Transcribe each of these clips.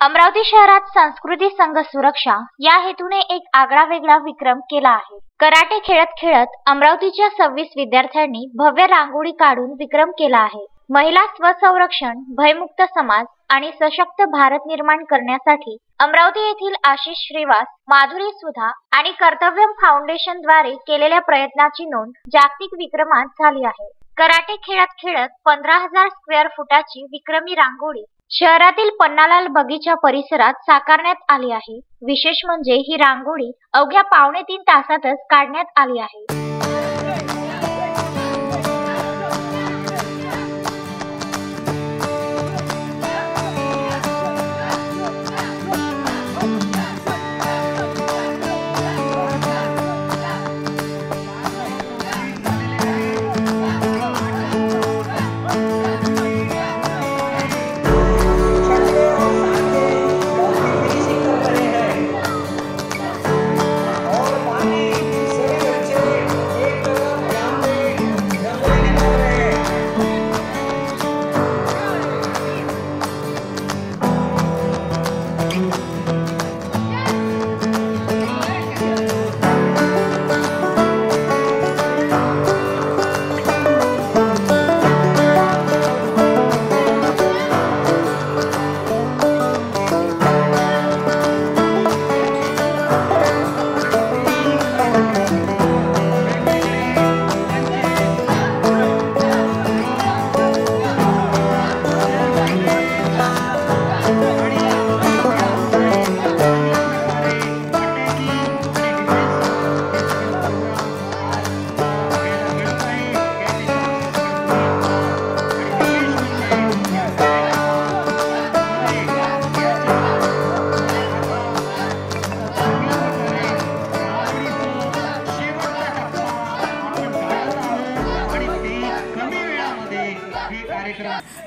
अमरावती शहरात संस्कृती संघ सुरक्षा या हेतूने एक आगळा वेगळा विक्रम केला आहे। कराटे खेळत खेळत अमरावतीच्या 26 विद्यार्थ्यांनी भव्य रांगोळी काढून विक्रम केला आहे। महिला स्वसंरक्षण, भयमुक्त समाज आणि सशक्त भारत निर्माण करण्यासाठी अमरावती येथील आशिष श्रीवास, माधुरी सुधा आणि कर्तव्यम फाउंडेशन द्वारे केलेल्या प्रयत्नाची नोंद जागतिक विक्रमात झाली आहे। कराटे खेळत खेळत 15,000 स्क्वेअर फुटाची विक्रमी रांगोळी शहरातील पन्नालाल बगीचा परिसरात साकारण्यात आली आहे। विशेष म्हणजे ही रांगोळी अवघ्या 2.5 तासातच काढण्यात आली आहे।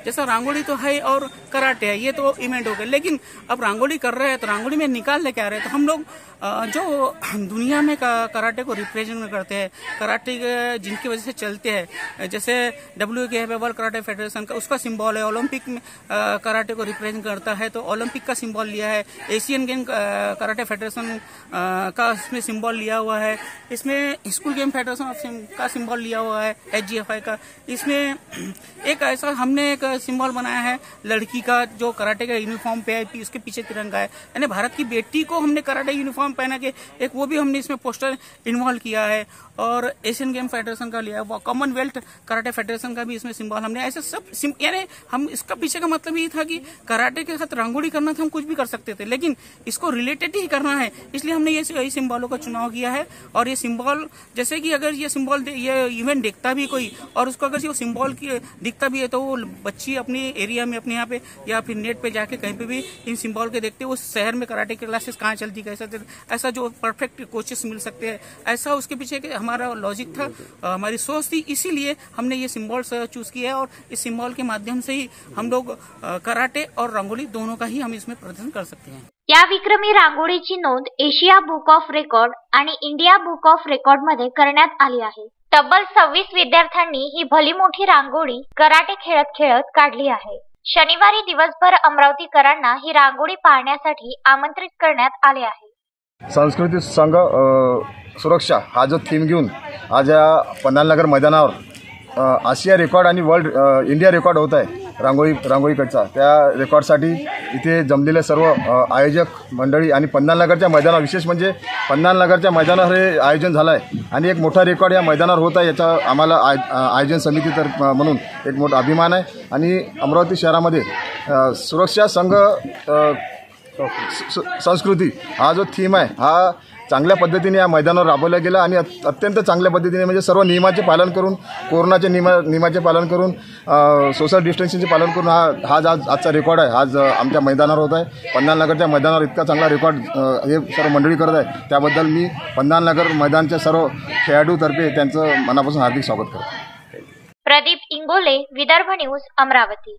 जैसा रांगोली तो है और कराटे है, ये तो इवेंट हो गया। लेकिन अब रांगोली कर रहे हैं तो रांगोली में निकाल लेके आ रहे हैं। तो हम लोग जो दुनिया में कराटे को रिप्रेजेंट करते हैं, कराटे जिनकी वजह से चलते हैं, जैसे WK है वर्ल्ड कराटे फेडरेशन का, उसका सिंबल है। ओलंपिक में कराटे को रिप्रेजेंट करता है तो ओलंपिक का सिंबल लिया है। एशियन गेम कराटे फेडरेशन का इसमें सिंबल लिया हुआ है। इसमें स्कूल गेम फेडरेशन का सिंबल लिया हुआ है, HGFI का। इसमें एक ऐसा हमने एक सिंबल बनाया है लड़की का जो कराटे का यूनिफॉर्म पे है, उसके पीछे तिरंगा है, यानी भारत की बेटी को हमने कराटे यूनिफॉर्म पहना के एक वो भी हमने इसमें पोस्टर इन्वॉल्व किया है। और एशियन गेम फेडरेशन का लिया है, कॉमनवेल्थ कराटे फेडरेशन का भी इसमें सिंबल हमने ऐसे सब यानी हम इसका पीछे का मतलब ये था कि कराटे के साथ रंगोली करना था, हम कुछ भी कर सकते थे, लेकिन इसको रिलेटेड ही करना है, इसलिए हमने ये सिंबलों का चुनाव किया है। और ये सिंबल जैसे कि अगर ये सिंबल ये इवेंट देखता भी कोई और उसको अगर ये सिंबल की दिखता भी है तो वो बच्ची अपने एरिया में, अपने यहाँ पे या फिर नेट पे जाके कहीं पे भी इन सिंबल के देखते उस शहर में कराटे की क्लासेस कहाँ चलती, कैसा ऐसा जो परफेक्ट कोचेस मिल सकते हैं, ऐसा उसके पीछे हमारा लॉजिक था, हमारी सोच थी। इसीलिए हमने ये सिंबल्स चूज किया है और इस सिंबल के माध्यम से ही हम लोग कराटे और रंगोली दोनों का ही हम इसमें प्रदर्शन कर सकते हैं। या विक्रमी रांगोळीची नोंद एशिया बुक ऑफ रेकॉर्ड आणि इंडिया बुक ऑफ रेकॉर्ड मध्ये करण्यात आली आहे। तब्बल 26 विद्यार्थ्यांनी ही भली मोठी रांगोळी कराटे खेळत खेळत काढली आहे। शनिवारी दिवसभर अमरावतीकरांना ही रांगोळी पाहण्यासाठी आमंत्रित करण्यात आले आहे। संस्कृती संघ सुरक्षा हा जो थीम घेऊन आज या पन्नालनगर मैदानावर आशिया रेकॉर्ड आणि वर्ल्ड इंडिया रेकॉर्ड होत आहे रांगोळीकडचा। त्या रेकॉर्डसाठी इथे जमलेले सर्व आयोजक मंडळी आणि पन्नालनगरच्या मैदानावर, विशेष म्हणजे पन्नालनगरच्या मैदानावर हे आयोजन झालं आहे आणि एक मोठा रेकॉर्ड या मैदानावर होत आहे, याचा आम्हाला आयोजन समितीतर्फे म्हणून एक मोठा अभिमान आहे। आणि अमरावती शहरामध्ये सुरक्षा संघ संस्कृती हा जो थीम आहे हा चांगल्या पद्धतीने या मैदानावर राबवला गेला आणि अत्यंत चांगल्या पद्धतीने म्हणजे सर्व नियमाचे पालन करून, कोरोनाचे नियमाचे पालन करून, सोशल डिस्टन्सिंगचे पालन करून हा आजचा रेकॉर्ड आहे आज आमच्या मैदानावर होत आहे। पन्नालनगरच्या मैदानावर इतका चांगला रेकॉर्ड हे सर्व मंडळी करत आहे, त्याबद्दल मी पन्नालनगर मैदानच्या सर्व खेळाडूतर्फे त्यांचं मनापासून हार्दिक स्वागत करतो। प्रदीप इंगोले, विदर्भ न्यूज, अमरावती।